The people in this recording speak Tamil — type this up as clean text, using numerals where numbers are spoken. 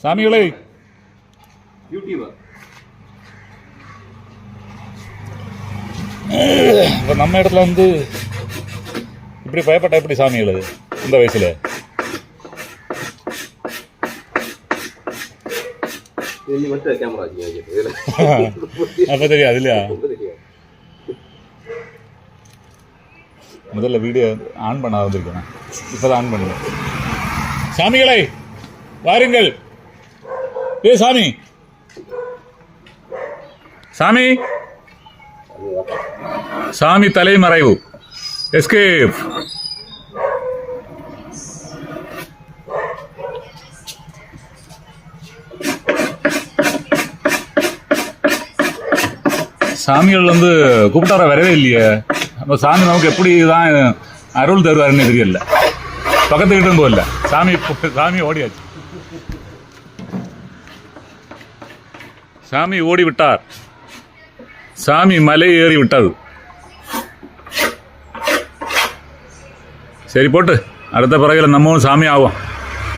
சாமிகளே இப்போ நம்ம இடத்துல வந்து இப்படி பயப்பட்டா எப்படி சாமிகள் அது இந்த வயசுல அப்ப தெரியாது இல்லையா? முதல்ல வீடியோ ஆன் பண்ண வந்திருக்கேன், இப்பதான் ஆன் பண்ணுங்க. சாமிகளை வாருங்கள். ஏ சாமி, சாமி, சாமி தலைமறைவு, எஸ்கேப். சாமிகள் வந்து கூப்பிட்டார வரவே இல்லையே. நம்ம சாமி நமக்கு எப்படி தான் அருள் தருவாருன்னு தெரியல. பக்கத்துக்கிட்டும் போகல. சாமி ஓடியாச்சு. சாமி ஓடி விட்டார். சாமி மலை ஏறி விட்டது. சரி போட்டு அடுத்த பிறகு நம்மளும் சாமி ஆகும்.